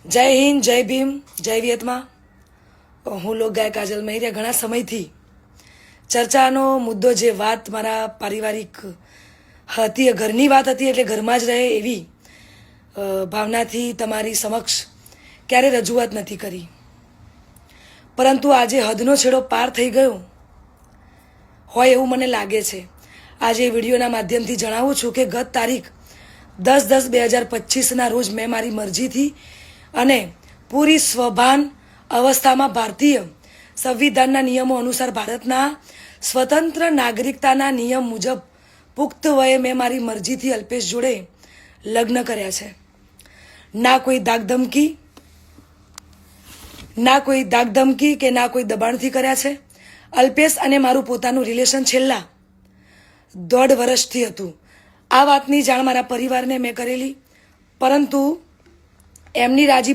જય હિન્દ, જય ભીમ, જય વિયતમાં. હું લોકગાયક કાજલ મહેરિયા. ઘણા સમયથી ચર્ચાનો મુદ્દો જે વાત મારા પારિવારિક હતી, ઘરની વાત હતી, એટલે ઘરમાં જ રહે એવી ભાવનાથી તમારી સમક્ષ ક્યારે રજૂઆત નથી કરી, પરંતુ આજે હદનો છેડો પાર થઈ ગયો હોય એવું મને લાગે છે. આજે વિડીયોના માધ્યમથી જણાવું છું કે ગત તારીખ 10/10/2025ના રોજ મેં મારી મરજીથી અને પૂરી સ્વભાન અવસ્થામાં ભારતીય સંવિધાનના નિયમો અનુસાર ભારતના સ્વતંત્ર નાગરિકતાના નિયમ મુજબ પુખ્ત વયે મેં મારી મરજીથી અલ્પેશ જોડે લગ્ન કર્યા છે. ના કોઈ ધાકધમકી કે ના કોઈ દબાણથી કર્યા છે. અલ્પેશ અને મારું પોતાનું રિલેશન છેલ્લા 1.5 વર્ષથી હતું. આ વાતની જાણ મારા પરિવારને મેં કરેલી, પરંતુ એમની રાજી